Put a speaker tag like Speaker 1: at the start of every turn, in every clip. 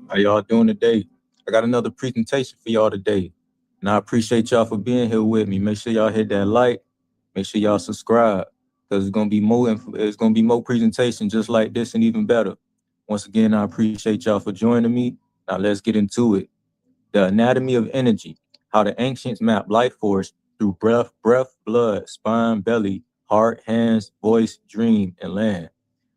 Speaker 1: How y'all doing today? I got another presentation for y'all today. And I appreciate y'all for being here with me. Make sure y'all hit that like. Make sure y'all subscribe. Because it's gonna be more presentation just like this and even better. Once again, I appreciate y'all for joining me. Now let's get into it. The anatomy of energy, how the ancients mapped life force through breath, blood, spine, belly, heart, hands, voice, dream, and land.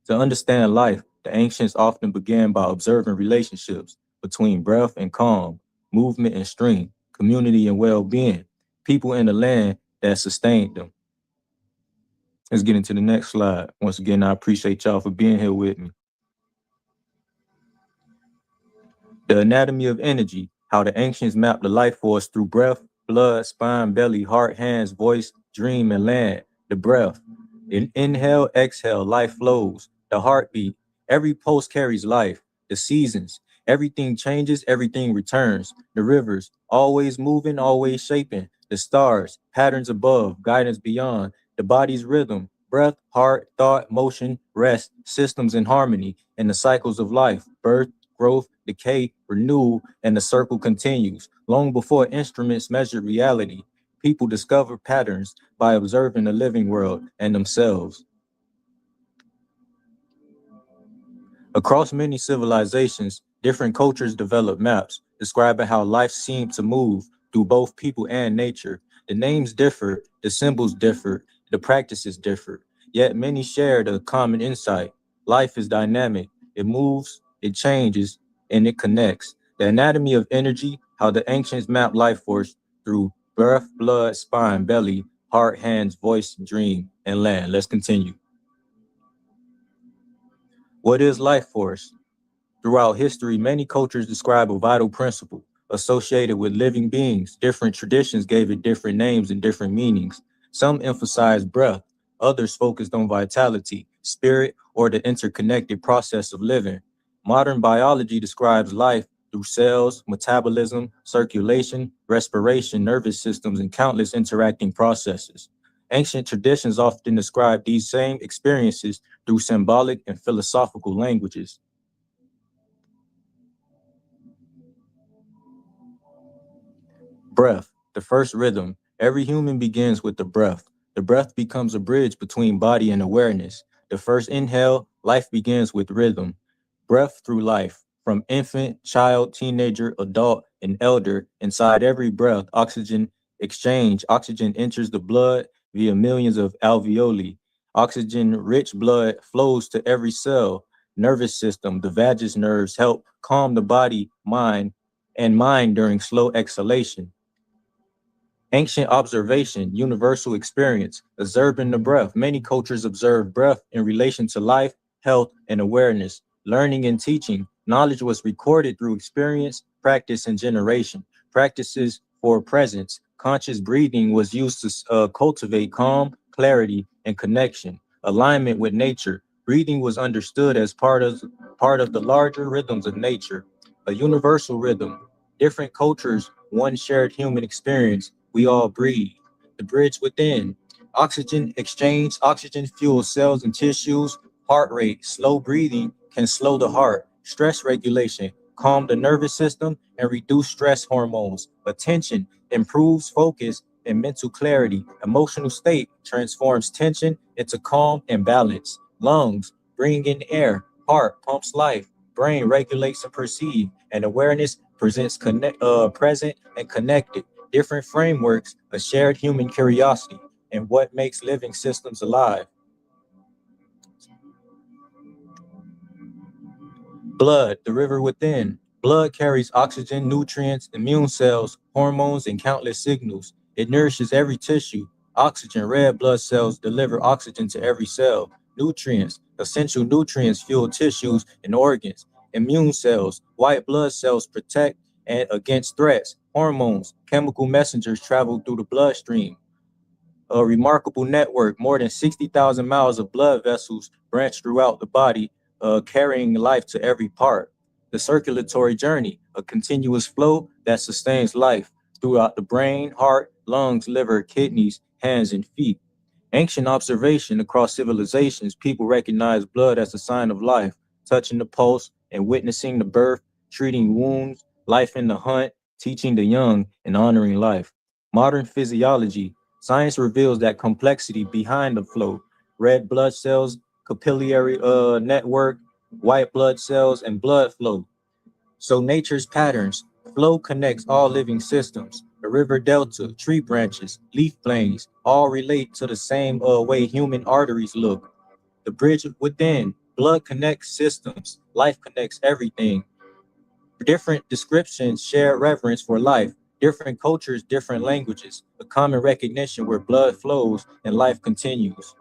Speaker 1: To understand life, the ancients often began by observing relationships between breath and calm, movement and strength, community and well being, people and the land that sustained them. Let's get into the next slide. Once again, I appreciate y'all for being here with me. The anatomy of energy, how the ancients mapped the life force through breath, blood, spine, belly, heart, hands, voice, dream, and land. The breath. Inhale, exhale, life flows. The heartbeat. Every pulse carries life. The seasons. Everything changes, everything returns. The rivers. Always moving, always shaping. The stars. Patterns above, guidance beyond. The body's rhythm. Breath, heart, thought, motion, rest, systems in harmony, and the cycles of life. Birth, growth, decay, renewal, and the circle continues. Long before instruments measured reality, people discovered patterns by observing the living world and themselves. Across many civilizations, different cultures developed maps describing how life seemed to move through both people and nature. The names differ, the symbols differ, the practices differ, yet many shared a common insight. Life is dynamic, it moves, it changes, and it connects. The anatomy of energy, how the ancients mapped life force through breath, blood, spine, belly, heart, hands, voice, dream, and land. Let's continue. What is life force? Throughout history, many cultures describe a vital principle associated with living beings. Different traditions gave it different names and different meanings. Some emphasized breath, others focused on vitality, spirit, or the interconnected process of living. Modern biology describes life through cells, metabolism, circulation, respiration, nervous systems, and countless interacting processes. Ancient traditions often describe these same experiences through symbolic and philosophical languages. Breath, the first rhythm. Every human begins with the breath. The breath becomes a bridge between body and awareness. The first inhale, life begins with rhythm. Breath through life. From infant, child, teenager, adult, and elder, inside every breath, oxygen enters the blood via millions of alveoli. Oxygen rich blood flows to every cell. Nervous system, the vagus nerves help calm the body, mind during slow exhalation. Ancient observation, universal experience, observing the breath. Many cultures observe breath in relation to life, health, and awareness. Learning and teaching. Knowledge was recorded through experience, practice, and generation. Practices for presence. Conscious breathing was used to cultivate calm, clarity, and connection. Alignment with nature. Breathing was understood as part of the larger rhythms of nature. A universal rhythm. Different cultures, one shared human experience. We all breathe. The bridge within. Oxygen exchange, oxygen fuels cells and tissues. Heart rate, slow breathing can slow the heart. Stress regulation, calm the nervous system and reduce stress hormones. Attention improves focus and mental clarity. Emotional state transforms tension into calm and balance. Lungs bring in air. Heart pumps life. Brain regulates and perceive. And awareness present and connected. Different frameworks, a shared human curiosity, and what makes living systems alive. Blood, the river within. Blood carries oxygen, nutrients, immune cells, hormones, and countless signals. It nourishes every tissue. Oxygen, red blood cells deliver oxygen to every cell. Nutrients, essential nutrients fuel tissues and organs. Immune cells, white blood cells protect and against threats. Hormones, chemical messengers travel through the bloodstream. A remarkable network, more than 60,000 miles of blood vessels branch throughout the body, carrying life to every part. The circulatory journey, a continuous flow that sustains life throughout the brain, heart, lungs, liver, kidneys, hands, and feet. Ancient observation across civilizations, people recognize blood as a sign of life, touching the pulse and witnessing the birth, treating wounds, life in the hunt, teaching the young, and honoring life. Modern physiology, science reveals that complexity behind the flow, red blood cells, capillary network, white blood cells, and blood flow. So nature's patterns, flow connects all living systems. The river delta, tree branches, leaf planes, all relate to the same way human arteries look. The bridge within, blood connects systems, life connects everything. Different descriptions share reverence for life. Different cultures, different languages, a common recognition where blood flows and life continues.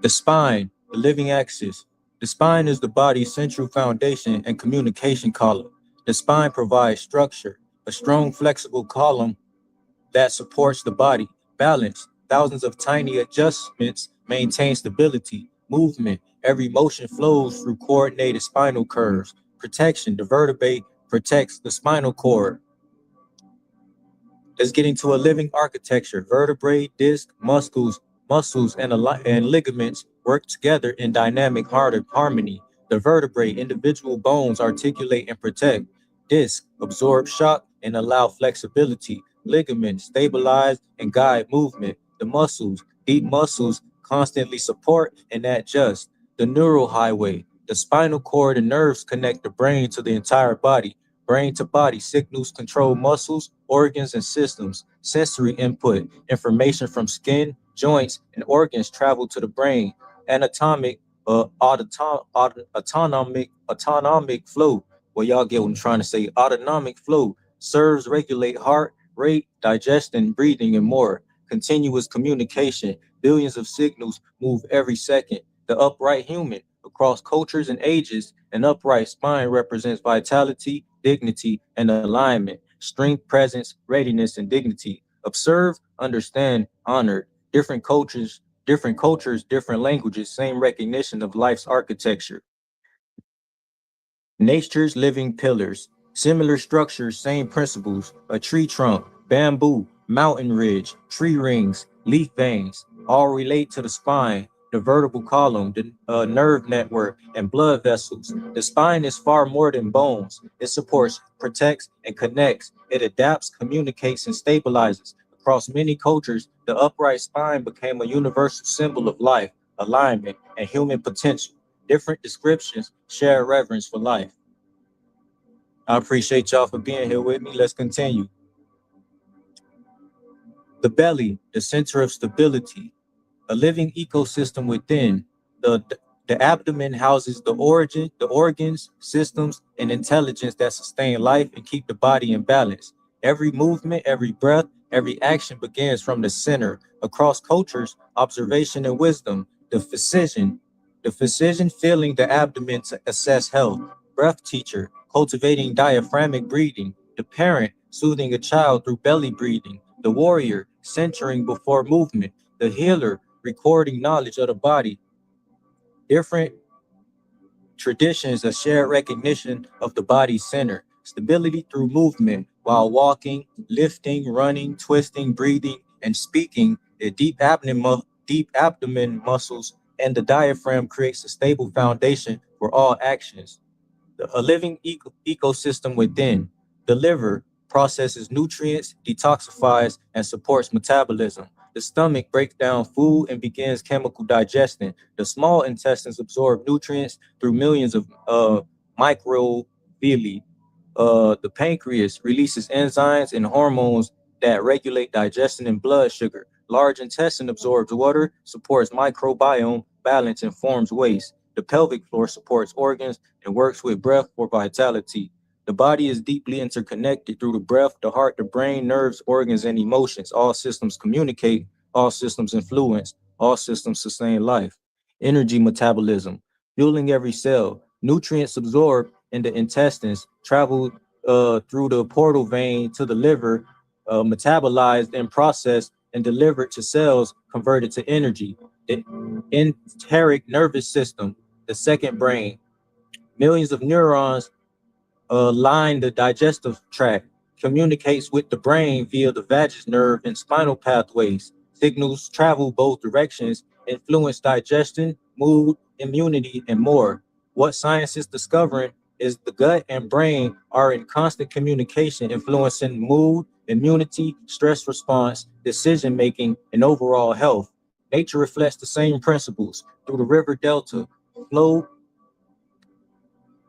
Speaker 1: The spine, the living axis. The spine is the body's central foundation and communication column. The spine provides structure, a strong, flexible column that supports the body. Balance, thousands of tiny adjustments maintain stability. Movement, every motion flows through coordinated spinal curves. Protection, the vertebrae protects the spinal cord. Let's get into a living architecture. Vertebrae, disc, muscles, and ligaments work together in dynamic harmony. The vertebrae, individual bones, articulate and protect. Disc, absorb shock and allow flexibility. Ligaments, stabilize and guide movement. The muscles, deep muscles, constantly support and adjust. The neural highway, the spinal cord and nerves connect the brain to the entire body. Brain to body signals control muscles, organs, and systems. Sensory input, information from skin, joints, and organs travel to the brain. Anatomic, autonomic flow. Well, y'all get what I'm trying to say. Autonomic flow serves regulate heart rate, digestion, breathing, and more. Continuous communication. Billions of signals move every second. The upright human, across cultures and ages, an upright spine represents vitality, dignity, and alignment, strength, presence, readiness, and dignity. Observe, understand, honor. Different cultures, different languages, same recognition of life's architecture. Nature's living pillars, similar structures, same principles, a tree trunk, bamboo, mountain ridge, tree rings, leaf veins, all relate to the spine, the vertebral column, the nerve network, and blood vessels. The spine is far more than bones. It supports, protects, and connects. It adapts, communicates, and stabilizes. Across many cultures, the upright spine became a universal symbol of life, alignment, and human potential. Different descriptions share reverence for life. I appreciate y'all for being here with me. Let's continue. The belly, the center of stability, a living ecosystem within. The, the abdomen houses the organs, systems, and intelligence that sustain life and keep the body in balance. Every movement, every breath, every action begins from the center. Across cultures, observation and wisdom, the physician feeling the abdomen to assess health, breath teacher, cultivating diaphragmic breathing, the parent soothing a child through belly breathing, the warrior centering before movement, the healer recording knowledge of the body. Different traditions, a shared recognition of the body's center, stability through movement while walking, lifting, running, twisting, breathing, and speaking. The deep abdomen muscles and the diaphragm creates a stable foundation for all actions. A living ecosystem within. The liver processes nutrients, detoxifies, and supports metabolism. The stomach breaks down food and begins chemical digestion. The small intestines absorb nutrients through millions of microvilli. The pancreas releases enzymes and hormones that regulate digestion and blood sugar. Large intestine absorbs water, supports microbiome balance, and forms waste. The pelvic floor supports organs and works with breath for vitality. The body is deeply interconnected through the breath, the heart, the brain, nerves, organs, and emotions. All systems communicate, all systems influence, all systems sustain life. Energy metabolism, fueling every cell. Nutrients absorbed in the intestines travel through the portal vein to the liver, metabolized and processed and delivered to cells converted to energy. The enteric nervous system, the second brain, millions of neurons line the digestive tract, communicates with the brain via the vagus nerve and spinal pathways. Signals travel both directions, influence digestion, mood, immunity, and more. What science is discovering is the gut and brain are in constant communication, influencing mood, immunity, stress response, decision making, and overall health. Nature reflects the same principles through the river delta. Flow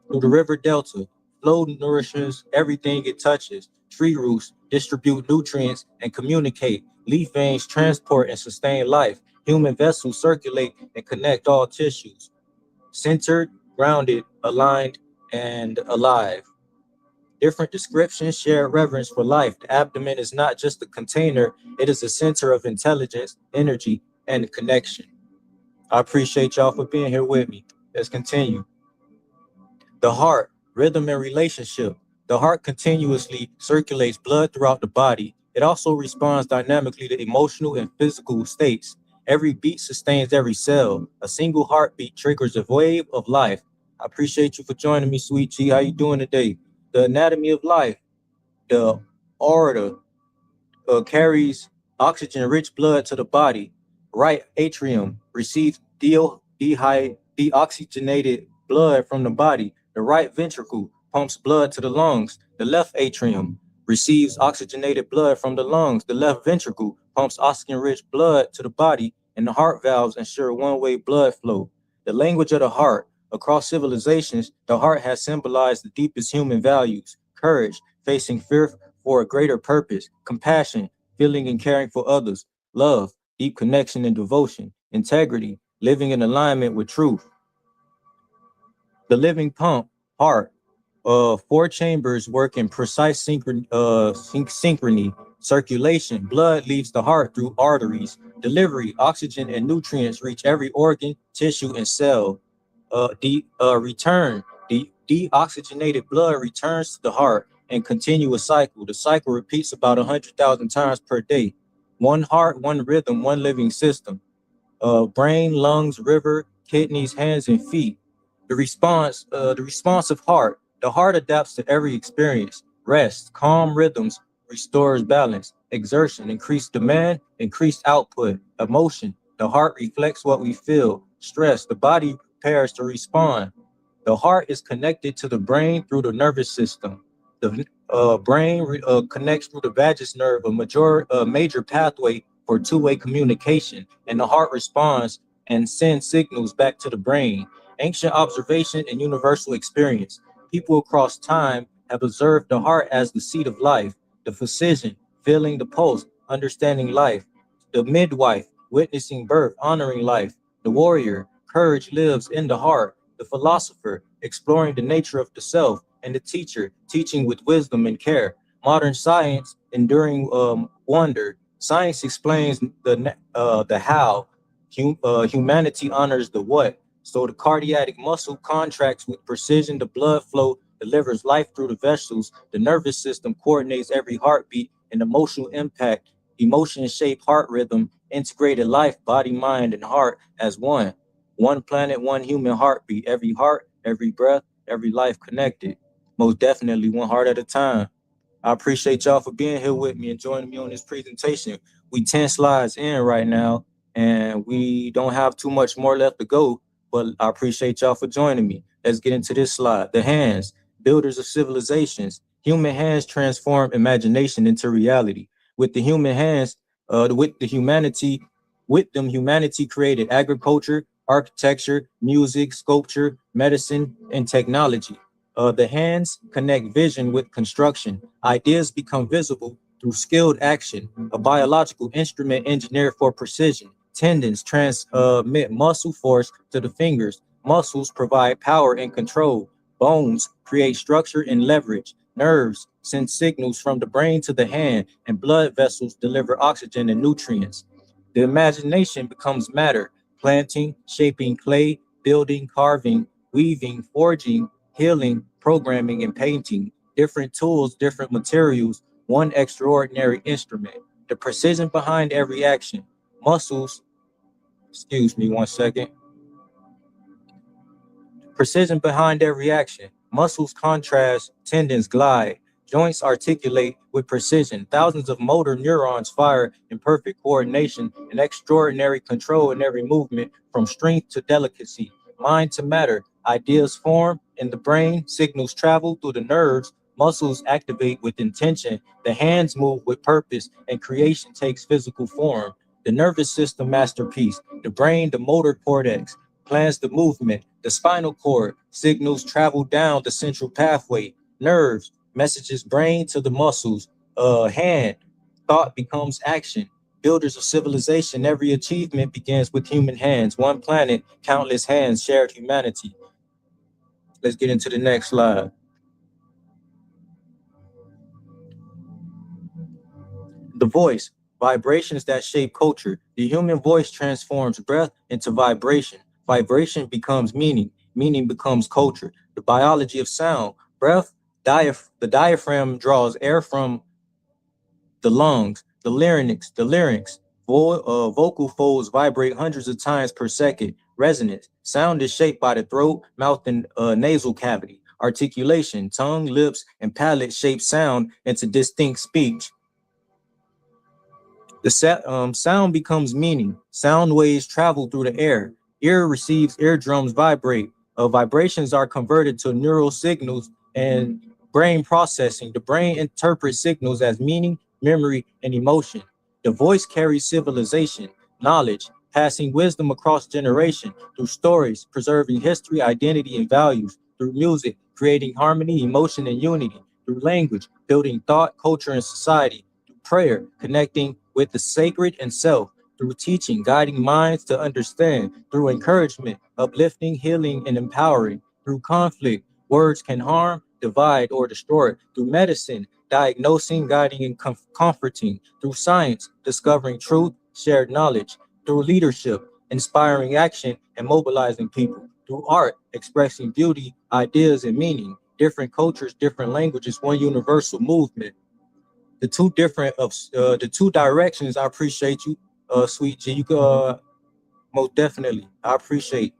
Speaker 1: through the river delta. Flow nourishes everything it touches. Tree roots distribute nutrients and communicate. Leaf veins transport and sustain life. Human vessels circulate and connect all tissues. Centered, grounded, aligned, and alive. Different descriptions share reverence for life. The abdomen is not just a container, it is a center of intelligence, energy, and connection. I appreciate y'all for being here with me. Let's continue. The heart, rhythm and relationship. The heart continuously circulates blood throughout the body. It also responds dynamically to emotional and physical states. Every beat sustains every cell. A single heartbeat triggers a wave of life. I appreciate you for joining me, Sweet G. How you doing today? The anatomy of life, the aorta, carries oxygen-rich blood to the body. Right atrium receives deoxygenated blood from the body. The right ventricle pumps blood to the lungs. The left atrium receives oxygenated blood from the lungs. The left ventricle pumps oxygen-rich blood to the body, and the heart valves ensure one-way blood flow. The language of the heart. Across civilizations, the heart has symbolized the deepest human values: courage, facing fear for a greater purpose, compassion, feeling and caring for others, love, deep connection and devotion, integrity, living in alignment with truth. The living pump, heart, four chambers work in precise synchrony. Circulation, blood leaves the heart through arteries. Delivery, oxygen and nutrients reach every organ, tissue, and cell. Return, the deoxygenated blood returns to the heart and continue a cycle. The cycle repeats about 100,000 times per day. One heart, one rhythm, one living system. Brain, lungs, river, kidneys, hands, and feet. The responsive heart. The heart adapts to every experience. Rest, calm rhythms, restores balance. Exertion, increased demand, increased output. Emotion. The heart reflects what we feel. Stress. The body prepares to respond. The heart is connected to the brain through the nervous system. The brain connects through the vagus nerve, major pathway for two-way communication, and the heart responds and sends signals back to the brain. Ancient observation and universal experience. People across time have observed the heart as the seat of life, the physician feeling the pulse, understanding life, the midwife witnessing birth, honoring life, the warrior, courage lives in the heart, the philosopher exploring the nature of the self, and the teacher teaching with wisdom and care. Modern science enduring wonder. Science explains the how. Humanity honors the what. So the cardiac muscle contracts with precision. The blood flow delivers life through the vessels. The nervous system coordinates every heartbeat and emotional impact. Emotion shape heart rhythm, integrated life, body, mind, and heart as one. One planet, one human heartbeat. Every heart, every breath, every life connected. Most definitely one heart at a time. I appreciate y'all for being here with me and joining me on this presentation. We 10 slides in right now, and we don't have too much more left to go, but I appreciate y'all for joining me. Let's get into this slide. The hands, builders of civilizations. Human hands transform imagination into reality. With the human hands, with the humanity, with them, humanity created agriculture, architecture, music, sculpture, medicine, and technology. The hands connect vision with construction. Ideas become visible through skilled action. A biological instrument engineered for precision. Tendons transmit muscle force to the fingers. Muscles provide power and control. Bones create structure and leverage. Nerves send signals from the brain to the hand, and blood vessels deliver oxygen and nutrients. The imagination becomes matter, planting, shaping clay, building, carving, weaving, forging, healing, programming, and painting. Different tools, different materials, one extraordinary instrument. The precision behind every action. Muscles, excuse me one second. Precision behind every action. Muscles contrast, tendons glide, joints articulate with precision. Thousands of motor neurons fire in perfect coordination and extraordinary control in every movement, from strength to delicacy, mind to matter. ideas form in the brain, signals travel through the nerves, muscles activate with intention, the hands move with purpose, and creation takes physical form. The nervous system masterpiece, the brain, the motor cortex, plans the movement, the spinal cord, signals travel down the central pathway, nerves, messages brain to the muscles, hand, thought becomes action. Builders of civilization, every achievement begins with human hands. One planet, countless hands, shared humanity. Let's get into the next slide. The voice, vibrations that shape culture. The human voice transforms breath into vibration. Vibration becomes meaning. Meaning becomes culture. The biology of sound, breath, the diaphragm draws air from the lungs, the larynx, vocal folds vibrate hundreds of times per second. Resonance, sound is shaped by the throat, mouth, and nasal cavity. Articulation, tongue, lips, and palate shape sound into distinct speech. Sound becomes meaning. Sound waves travel through the air. Ear receives, eardrums vibrate. Vibrations are converted to neural signals and brain processing. The brain interprets signals as meaning, memory, and emotion. The voice carries civilization, knowledge, passing wisdom across generation through stories, preserving history, identity, and values, through music, creating harmony, emotion, and unity, through language, building thought, culture, and society, prayer, connecting with the sacred and self, through teaching, guiding minds to understand, through encouragement, uplifting, healing, and empowering, through conflict, words can harm, divide, or destroy, through medicine, diagnosing, guiding, and comforting, through science, discovering truth, shared knowledge, through leadership, inspiring action, and mobilizing people, through art, expressing beauty, ideas, and meaning, different cultures, different languages, one universal movement, the two directions. I appreciate you, Sweet G. You most definitely. I appreciate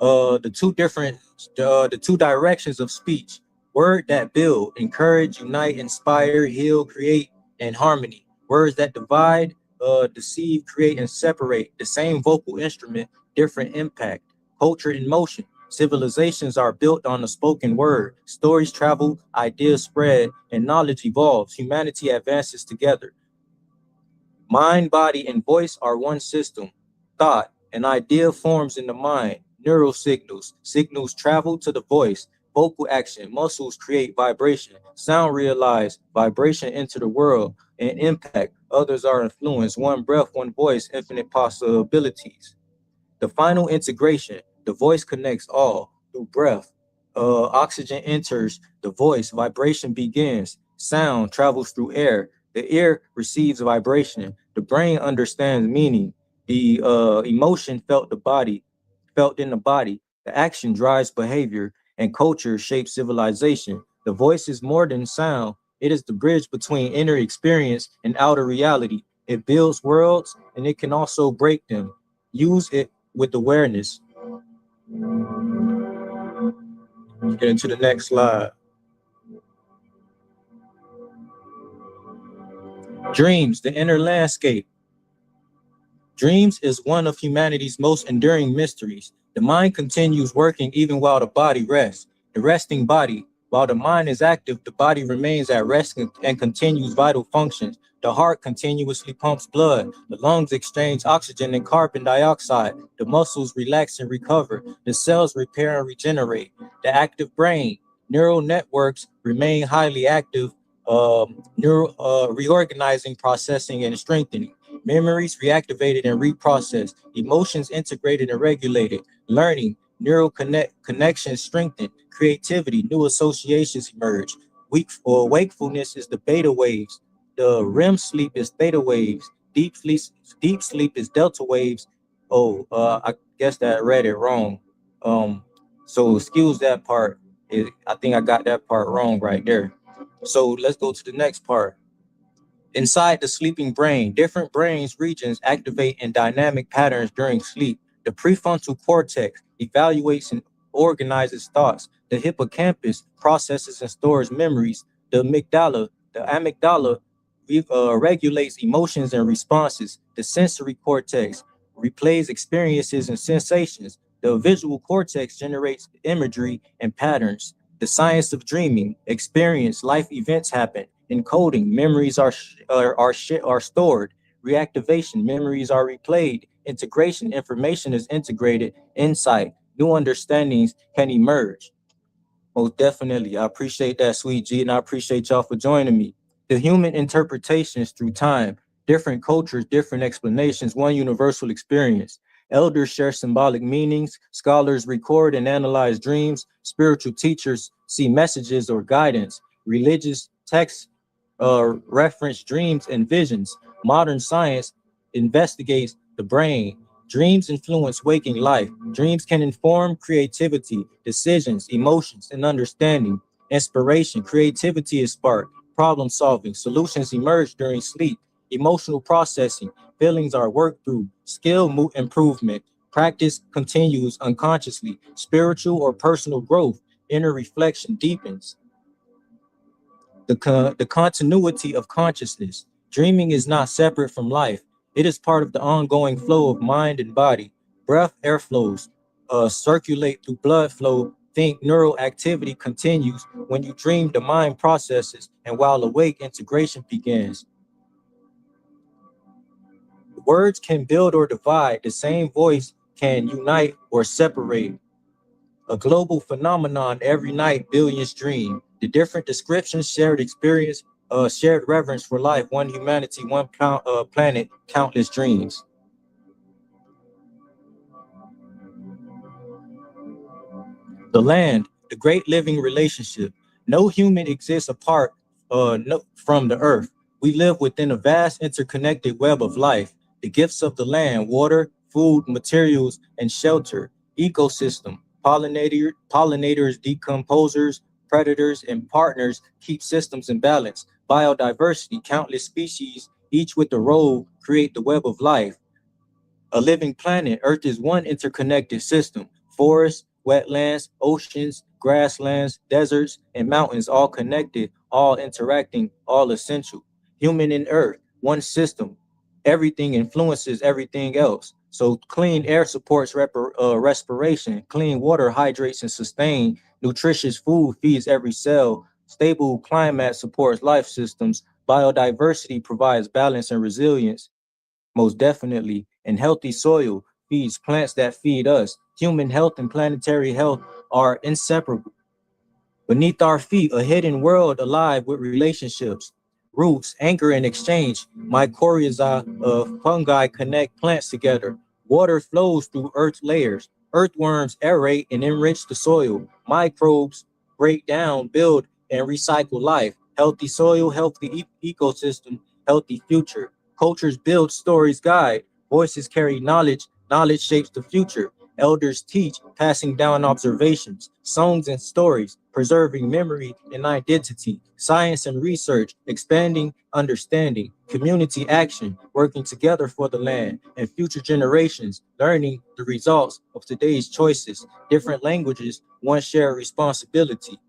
Speaker 1: the two different the two directions of speech. Word that build, encourage, unite, inspire, heal, create, and harmony. Words that divide, deceive, create, and separate. The same vocal instrument, different impact. Culture in motion. Civilizations are built on the spoken word. Stories travel, ideas spread, and knowledge evolves. Humanity advances together. Mind, body, and voice are one system. Thought, an idea forms in the mind. Neural signals. Signals travel to the voice. Vocal action. Muscles create vibration. Sound realize vibration into the world and impact. Others are influenced. One breath, one voice, infinite possibilities. The final integration, the voice connects all through breath. Oxygen enters the voice, vibration begins. Sound travels through air. The ear receives vibration. The brain understands meaning. The emotion felt in the body. The action drives behavior, and culture shapes civilization. The voice is more than sound. It is the bridge between inner experience and outer reality. It builds worlds, and it can also break them. Use it with awareness. Get into the next slide. Dreams, the inner landscape. Dreams is one of humanity's most enduring mysteries. The mind continues working even while the body rests. The resting body, while the mind is active, the body remains at rest and continues vital functions. The heart continuously pumps blood. The lungs exchange oxygen and carbon dioxide. The muscles relax and recover. The cells repair and regenerate. The active brain, neural networks remain highly active, reorganizing, processing, and strengthening. Memories reactivated and reprocessed, emotions integrated and regulated, learning, connections strengthened, creativity, new associations emerge. Wakefulness is the beta waves, the REM sleep is theta waves, deep sleep is delta waves. I guess that I read it wrong. So excuse that part. I think I got that part wrong right there. So let's go to the next part. Inside the sleeping brain, different brain's regions activate in dynamic patterns during sleep. The prefrontal cortex evaluates and organizes thoughts. The hippocampus processes and stores memories. The amygdala regulates emotions and responses. The sensory cortex replays experiences and sensations. The visual cortex generates imagery and patterns. The science of dreaming, experience, life events happen. Encoding, memories are stored. Reactivation, memories are replayed. Integration, information is integrated. Insight, new understandings can emerge. Most definitely. I appreciate that, Sweet G, and I appreciate y'all for joining me. The human interpretations through time, different cultures, different explanations, one universal experience. Elders share symbolic meanings, scholars record and analyze dreams, spiritual teachers see messages or guidance, religious texts reference dreams and visions. Modern science investigates the brain. Dreams influence waking life. Dreams can inform creativity, decisions, emotions, and understanding. Inspiration, creativity is sparked. Problem solving, solutions emerge during sleep. Emotional processing, feelings are worked through. Skill improvement, practice continues unconsciously. Spiritual or personal growth, inner reflection deepens the continuity of consciousness. Dreaming is not separate from life. It is part of the ongoing flow of mind and body. Breath, air flows, circulate through blood flow. Think neural activity continues. When you dream, the mind processes, and while awake, integration begins. Words can build or divide. The same voice can unite or separate. A global phenomenon every night, billions dream. The different descriptions, shared experience, shared reverence for life, one humanity, one planet, countless dreams. The land, the great living relationship. No human exists apart from the earth. We live within a vast interconnected web of life. The gifts of the land, water, food, materials, and shelter, ecosystem, pollinators, decomposers, predators, and partners keep systems in balance. Biodiversity, countless species, each with a role, create the web of life. A living planet, Earth is one interconnected system. Forests, wetlands, oceans, grasslands, deserts, and mountains all connected, all interacting, all essential. Human and Earth, one system. Everything influences everything else. So clean air supports respiration. Clean water hydrates and sustains. Nutritious food feeds every cell. Stable climate supports life systems. Biodiversity provides balance and resilience. Most definitely. And healthy soil feeds plants that feed us. Human health and planetary health are inseparable. Beneath our feet, a hidden world alive with relationships, roots, anchor, and exchange. Mycorrhizae of fungi connect plants together. Water flows through earth layers. Earthworms aerate and enrich the soil. Microbes break down, build, and recycle life. Healthy soil, healthy ecosystem, healthy future. Cultures build, stories guide. Voices carry knowledge. Knowledge shapes the future. Elders teach, passing down observations, songs and stories, preserving memory and identity, science and research, expanding understanding, community action, working together for the land, and future generations, learning the results of today's choices, different languages, one shared responsibility.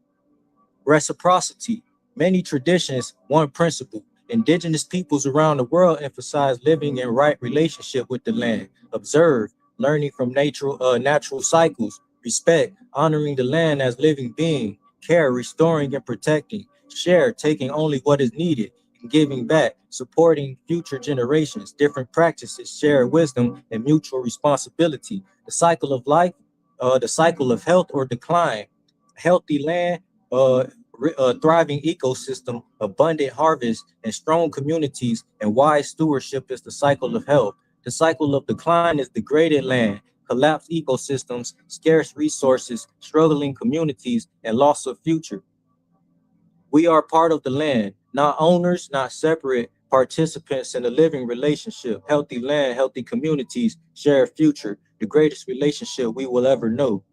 Speaker 1: Reciprocity, many traditions, one principle. Indigenous peoples around the world emphasize living in right relationship with the land. Observe, learning from natural cycles. Respect, honoring the land as living being. Care, restoring and protecting. Share, taking only what is needed and giving back. Supporting future generations. Different practices, shared wisdom and mutual responsibility. The cycle of life, the cycle of health or decline. Healthy land, uh, thriving ecosystem, abundant harvest, and strong communities, and wise stewardship is the cycle of health. The cycle of decline is degraded land, collapsed ecosystems, scarce resources, struggling communities, and loss of future. We are part of the land, not owners, not separate participants in a living relationship. Healthy land, healthy communities, shared future, the greatest relationship we will ever know.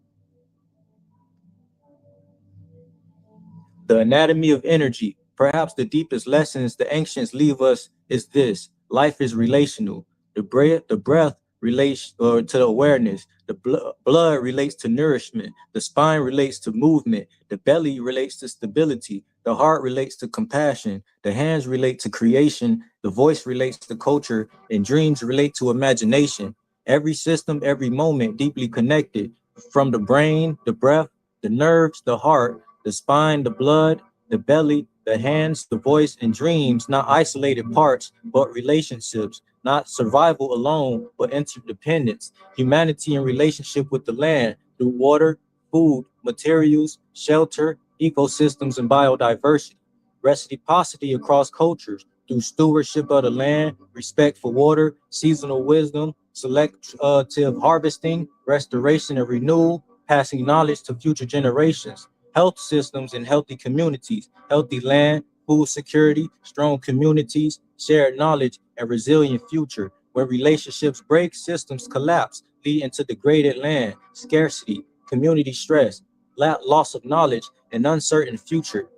Speaker 1: The anatomy of energy, perhaps the deepest lessons the ancients leave us is this: life is relational. The breath relates to the awareness. The blood relates to nourishment. The spine relates to movement. The belly relates to stability. The heart relates to compassion. The hands relate to creation. The voice relates to culture. And dreams relate to imagination. Every system, every moment deeply connected, from the brain, the breath, the nerves, the heart, the spine, the blood, the belly, the hands, the voice, and dreams, not isolated parts, but relationships, not survival alone, but interdependence, humanity in relationship with the land through water, food, materials, shelter, ecosystems, and biodiversity, reciprocity across cultures through stewardship of the land, respect for water, seasonal wisdom, selective harvesting, restoration and renewal, passing knowledge to future generations, health systems and healthy communities, healthy land, food security, strong communities, shared knowledge, and resilient future. Where relationships break, systems collapse, leading to degraded land, scarcity, community stress, loss of knowledge, and uncertain future.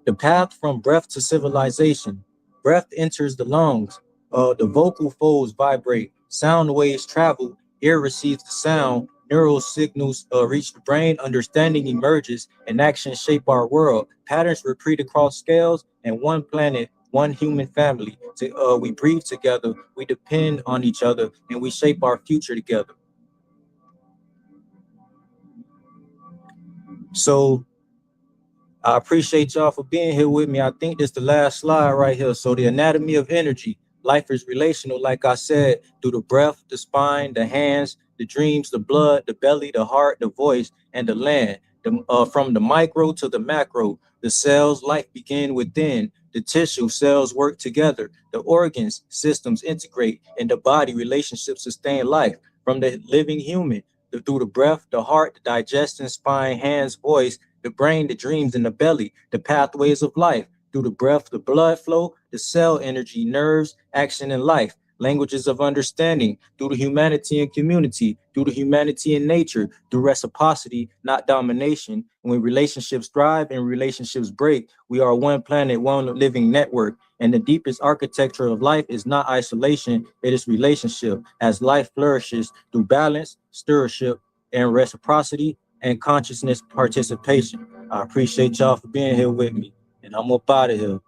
Speaker 1: The path from breath to civilization. Breath enters the lungs. The vocal folds vibrate. Sound waves travel. Ear receives the sound. Neural signals reach the brain. Understanding emerges, and actions shape our world. Patterns repeat across scales, and one planet, one human family. We breathe together. We depend on each other, and we shape our future together. So I appreciate y'all for being here with me. I think this is the last slide right here. So the anatomy of energy. Life is relational, like I said, through the breath, the spine, the hands, the dreams, the blood, the belly, the heart, the voice, and the land. From the micro to the macro, the cells, life begin within. The tissue cells work together. The organs, systems integrate. And the body, relationships sustain life. From the living human, through the breath, the heart, the digestion, spine, hands, voice, the brain, the dreams, and the belly, the pathways of life, through the breath, the blood flow, the cell energy, nerves, action, and life, languages of understanding, through the humanity and community, through the humanity and nature, through reciprocity, not domination. When relationships thrive and relationships break, we are one planet, one living network. And the deepest architecture of life is not isolation, it is relationship. As life flourishes through balance, stewardship, and reciprocity, and consciousness participation. I appreciate y'all for being here with me, and I'm up out of here.